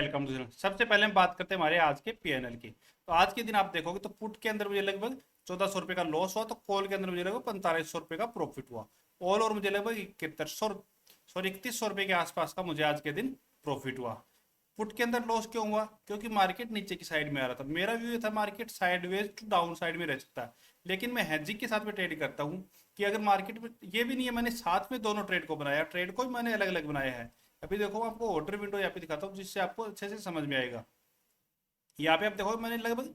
Welcome to. सबसे पहले हम बात करते हैं हमारे आज के पीएनएल की। तो आज के दिन आप देखोगे तो पुट के अंदर मुझे लगभग 1400 रुपये का लॉस हुआ, तो कॉल के अंदर मुझे लगभग 4500 रुपये का प्रॉफिट हुआ। ऑल और मुझे लगभग 3100 रुपये के आसपास का मुझे आज के दिन प्रॉफिट हुआ। पुट के अंदर लॉस क्यों हुआ? क्योंकि मार्केट नीचे की साइड में आ रहा था। मेरा व्यू था market sideways to downside में रह सकता है, लेकिन मैं हेजिंग के साथ में ट्रेड करता हूँ कि अगर मार्केट में ये भी नहीं है, मैंने साथ में दोनों ट्रेड को बनाया, ट्रेड को भी मैंने अलग अलग बनाया है। अभी देखो मैं आपको ऑर्डर विंडो यहाँ पे दिखाता हूँ जिससे आपको अच्छे से समझ में आएगा। यहाँ पे आप देखो मैंने लगभग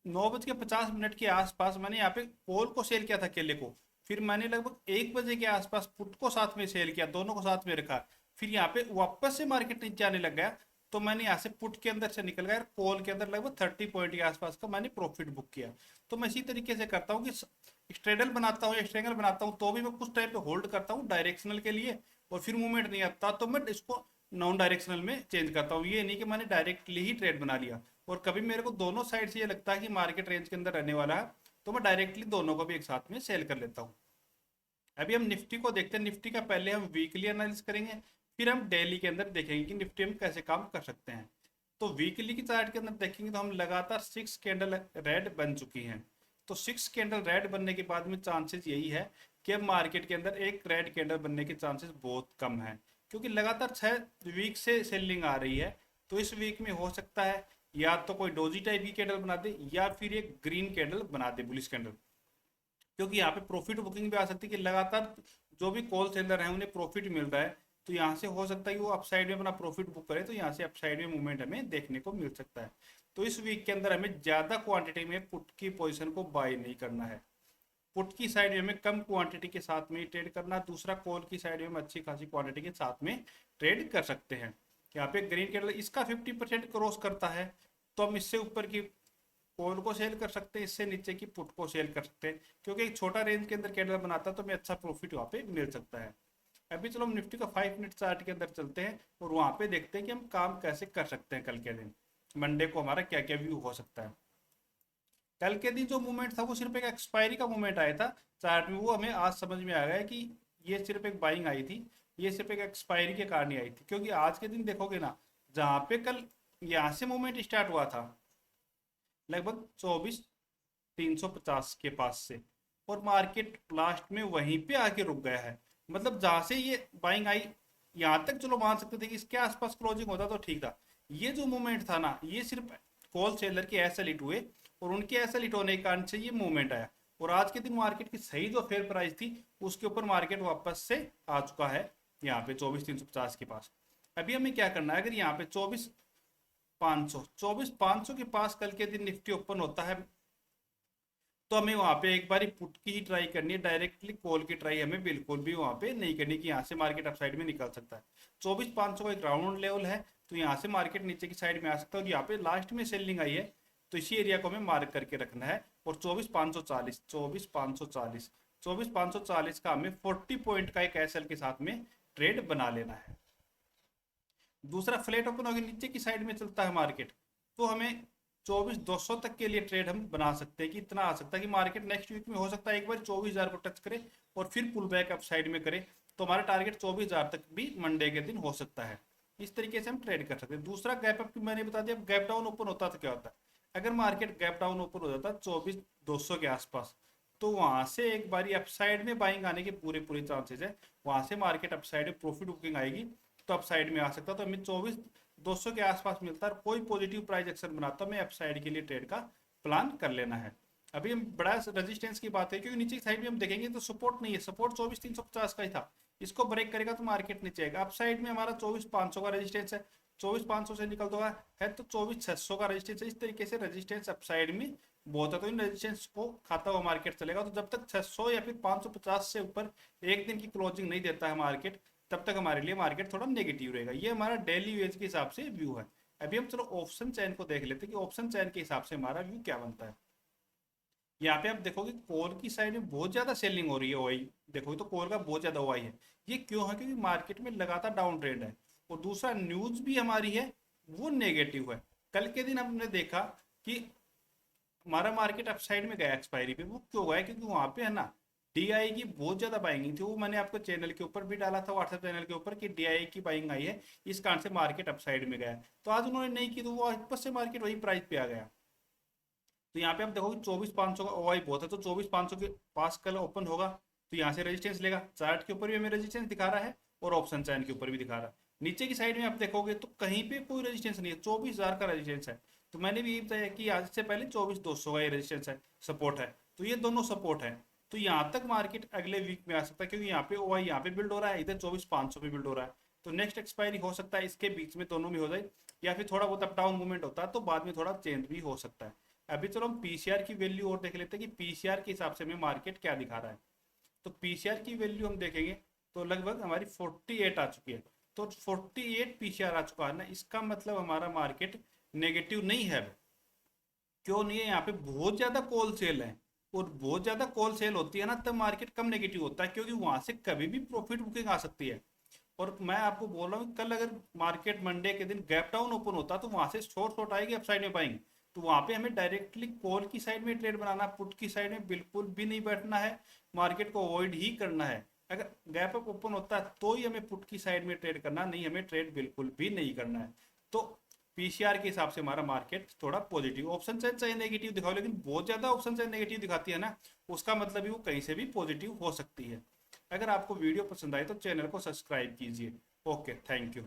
9:50 के आसपास मैंने यहाँ पे कॉल को सेल किया था केले को। फिर मैंने लगभग 1 बजे के आसपास पुट को साथ में सेल किया, दोनों को साथ में रखा। फिर यहाँ पे वापस से मार्केट नीचे आने लग गया, तो मैंने यहाँ से पुट के अंदर से निकल गया, कॉल के अंदर लगभग 30 पॉइंट के आसपास का मैंने प्रॉफिट बुक किया। तो मैं इसी तरीके से करता हूँ कि स्ट्रेडल बनाता हूँ, स्ट्रेंगल बनाता हूँ, तो भी मैं कुछ टाइम पे होल्ड करता हूँ डायरेक्शनल के लिए, और फिर मूवमेंट नहीं आता तो मैं इसको नॉन डायरेक्शनल में चेंज करता हूँ। ये नहीं कि मैंने डायरेक्टली ही ट्रेड बना लिया। और कभी मेरे को दोनों साइड से ये लगता है कि मार्केट रेंज के अंदर रहने वाला है, तो मैं डायरेक्टली दोनों को भी एक साथ में सेल कर लेता हूँ। अभी हम निफ्टी को देखते हैं। निफ्टी का पहले हम वीकली एनालिसिस करेंगे, फिर हम डेली के अंदर देखेंगे कि निफ्टी में कैसे काम कर सकते हैं। तो वीकली की चार्ट के अंदर देखेंगे तो हम लगातार 6 कैंडल रेड बन चुकी हैं। तो 6 कैंडल रेड बनने के बाद में चांसेस यही है कि अब मार्केट के अंदर एक रेड कैंडल बनने के चांसेस बहुत कम है, क्योंकि लगातार 6 वीक से सेलिंग आ रही है। तो इस वीक में हो सकता है या तो कोई डोजी टाइप की कैंडल बना दे या फिर एक ग्रीन कैंडल बना दे, बुलिश कैंडल। क्योंकि यहाँ पे प्रॉफिट बुकिंग भी आ सकती है कि लगातार जो भी कॉल सेलर हैं उन्हें प्रॉफिट मिल रहा है, तो यहाँ से हो सकता है कि वो अपसाइड में अपना प्रॉफिट बुक करे, तो यहाँ से अपसाइड में मूवमेंट हमें देखने को मिल सकता है। तो इस वीक के अंदर हमें ज़्यादा क्वांटिटी में पुट की पोजीशन को बाय नहीं करना है। पुट की साइड में हमें कम क्वांटिटी के साथ में ट्रेड करना, दूसरा कॉल की साइड में हम अच्छी खासी क्वांटिटी के साथ में ट्रेड कर सकते हैं। यहाँ पे ग्रीन कैंडल इसका 50% क्रॉस करता है, तो हम इससे ऊपर की कॉल को सेल कर सकते हैं, इससे नीचे की पुट को सेल कर सकते हैं, क्योंकि एक छोटा रेंज के अंदर कैंडल बनाता है तो हमें अच्छा प्रॉफिट वहाँ पे मिल सकता है। अभी चलो हम निफ्टी का 5 मिनट चार्ट के अंदर चलते हैं और वहाँ पे देखते हैं कि हम काम कैसे कर सकते हैं। कल के दिन मंडे को हमारा क्या क्या व्यू हो सकता है। कल के दिन जो मूवमेंट था वो सिर्फ एक एक्सपायरी का मूवमेंट आया था चार्ट में, वो हमें आज समझ में आ गया कि ये सिर्फ एक बाइंग आई थी, ये सिर्फ एक एक्सपायरी के कारण ही आई थी। क्योंकि आज के दिन देखोगे ना, जहाँ पे कल यहाँ से मूवमेंट स्टार्ट हुआ था लगभग 24,350 के पास से, और मार्केट लास्ट में वहीं पे आके रुक गया है। मतलब जहां से ये बाइंग आई यहाँ तक चलो मान सकते थे कि इसके आसपास क्लोजिंग होता तो ठीक था। ये जो मूवमेंट था ना, ये सिर्फ कॉल सेलर के ऐसे लिट हुए और उनके ऐसे लिट होने के कारण से ये मूवमेंट आया। और आज के दिन मार्केट की सही जो फेयर प्राइस थी उसके ऊपर मार्केट वापस से आ चुका है यहाँ पे 24,350 के पास। अभी हमें क्या करना है, अगर यहाँ पे 24,500 के पास कल के दिन निफ्टी ओपन होता है, तो हमें वहां पे एक बार पुट की ही ट्राई करनी है, डायरेक्टली कॉल की ट्राई हमें बिल्कुल भी वहां पे नहीं करनी कि यहाँ से मार्केट अप साइड में निकल सकता है। 24,500 का एक राउंड लेवल है, तो यहाँ से मार्केट नीचे की साइड में आ सकता है, और यहाँ पे लास्ट में सेलिंग आई है, तो इसी एरिया को हमें मार्क करके रखना है। और 24,540 का हमें 40 पॉइंट का एक एसएल के साथ में ट्रेड बना लेना है। दूसरा फ्लैट ओपन होकर नीचे की साइड में चलता है मार्केट, तो हमें 24,200 तक के लिए ट्रेड हम बना सकते हैं कि इतना आ सकता है कि मार्केट नेक्स्ट वीक में हो सकता है एक बार 24,000 को टच करे और फिर पुल बैक अप साइड में करे, तो हमारा टारगेट 24,000 तक भी मंडे के दिन हो सकता है। इस तरीके से हम ट्रेड कर सकते हैं। दूसरा गैप अप मैंने बता दिया, गैप डाउन ओपन होता तो क्या होता है, अगर मार्केट गैप डाउन ओपन हो जाता 24,200 के आसपास, तो वहां से एक बारी अपसाइड में बाइंग आने के पूरे पूरे चांसेस है। वहां से मार्केट अपसाइड में प्रॉफिट बुकिंग आएगी, तो अपसाइड में आ सकता, तो हमें 24,200 के आसपास मिलता है, कोई पॉजिटिव प्राइस एक्शन बनाता है, हमें अपसाइड के लिए ट्रेड का प्लान कर लेना है। अभी हम बड़ा रेजिस्टेंस की बात है, क्योंकि नीचे की साइड में हम देखेंगे तो सपोर्ट नहीं है, सपोर्ट 24,350 का ही था, इसको ब्रेक करेगा तो मार्केट नीचे आएगा। अप साइड में हमारा 24,500 का रेजिस्टेंस है, 24,500 से निकलता हुआ है तो 24,600 का रेजिस्टेंस है। इस तरीके से रेजिस्टेंस अप साइड में बहुत है, तो इन रेजिस्टेंस को खाता हुआ मार्केट चलेगा। तो जब तक 600 या फिर 550 से ऊपर एक दिन की क्लोजिंग नहीं देता है मार्केट, तब तक हमारे लिए मार्केट थोड़ा नेगेटिव रहेगा। ये हमारा डेली वेज के हिसाब से व्यू है। अभी हम चलो ऑप्शन चैन को देख लेते हैं कि ऑप्शन चैन के हिसाब से हमारा व्यू क्या बनता है। यहाँ पे आप देखोगे कोर की साइड में बहुत ज्यादा सेलिंग हो रही है, ओआई देखोगे तो कोर का बहुत ज्यादा ओआई है। ये क्यों है? क्योंकि मार्केट में लगातार डाउन ट्रेंड है, और दूसरा न्यूज भी हमारी है वो नेगेटिव है। कल के दिन हमने देखा कि हमारा मार्केट अपसाइड में गया एक्सपायरी पे, वो क्यों गया? क्योंकि वहां पे है ना डीआई की बहुत ज़्यादा बाइंग थी, वो मैंने आपको चैनल के ऊपर भी डाला था, व्हाट्सएप चैनल के ऊपर, कि डीआई की बाइंग आई है, इस कारण से मार्केट अपसाइड में गया। तो आज उन्होंने नहीं की तो वो वापस से मार्केट वही प्राइस पे आ गया। तो यहाँ पे आप देखोगे 24,500 का ओआई बहुत है, तो 24,500 के पास कल ओपन होगा तो यहाँ से रेजिस्टेंस लेगा। चार्ट के ऊपर भी हमें रेजिस्टेंस दिखा रहा है और ऑप्शन चैन के ऊपर भी दिखा रहा है। नीचे की साइड में आप देखोगे तो कहीं पे कोई रेजिस्टेंस नहीं है, 24,000 का रेजिस्टेंस है। तो मैंने भी यही बताया कि आज से पहले 24,200 का ये रेजिस्टेंस है, सपोर्ट है। तो ये दोनों सपोर्ट है। तो यहाँ तक मार्केट अगले वीक में आ सकता है, क्योंकि यहाँ पे ओआई यहाँ पे बिल्ड हो रहा है, इधर 24,500 पे बिल्ड हो रहा है। तो नेक्स्ट एक्सपायरी हो सकता है इसके बीच में दोनों में हो जाए, या फिर थोड़ा बहुत अप डाउन मूवमेंट होता है तो बाद में थोड़ा चेंज भी हो सकता है। अभी चलो हम पीसीआर की वैल्यू और देख लेते हैं कि पीसीआर के हिसाब से हमें मार्केट क्या दिखा रहा है। तो पीसीआर की वैल्यू हम देखेंगे तो लगभग हमारी 48 आ चुकी है। तो 48 पीसीआर आ चुका है ना, इसका मतलब हमारा मार्केट नेगेटिव नहीं है। क्यों नहीं है? यहाँ पे बहुत ज्यादा कॉल सेल है, और बहुत ज्यादा कॉल सेल होती है ना तब मार्केट कम नेगेटिव होता है, क्योंकि वहां से कभी भी प्रॉफिट बुकिंग आ सकती है। और मैं आपको बोल रहा हूँ कल अगर मार्केट मंडे के दिन गैप डाउन ओपन होता तो वहां से शॉर्ट शॉर्ट आएगी, अपसाइड में पाएंगे। तो वहां पे हमें डायरेक्टली कॉल की साइड में ट्रेड बनाना, पुट की साइड में बिल्कुल भी नहीं बैठना है, मार्केट को अवॉइड ही करना है। अगर गैप अप ओपन होता है तो ही हमें पुट की साइड में ट्रेड करना, नहीं हमें ट्रेड बिल्कुल भी नहीं करना है। तो पीसीआर के हिसाब से हमारा मार्केट थोड़ा पॉजिटिव, ऑप्शन चेन चाहे नेगेटिव दिखाओ, लेकिन बहुत ज्यादा ऑप्शन चेन नेगेटिव दिखाती है ना, उसका मतलब ही वो कहीं से भी पॉजिटिव हो सकती है। अगर आपको वीडियो पसंद आए तो चैनल को सब्सक्राइब कीजिए। Okay, thank you.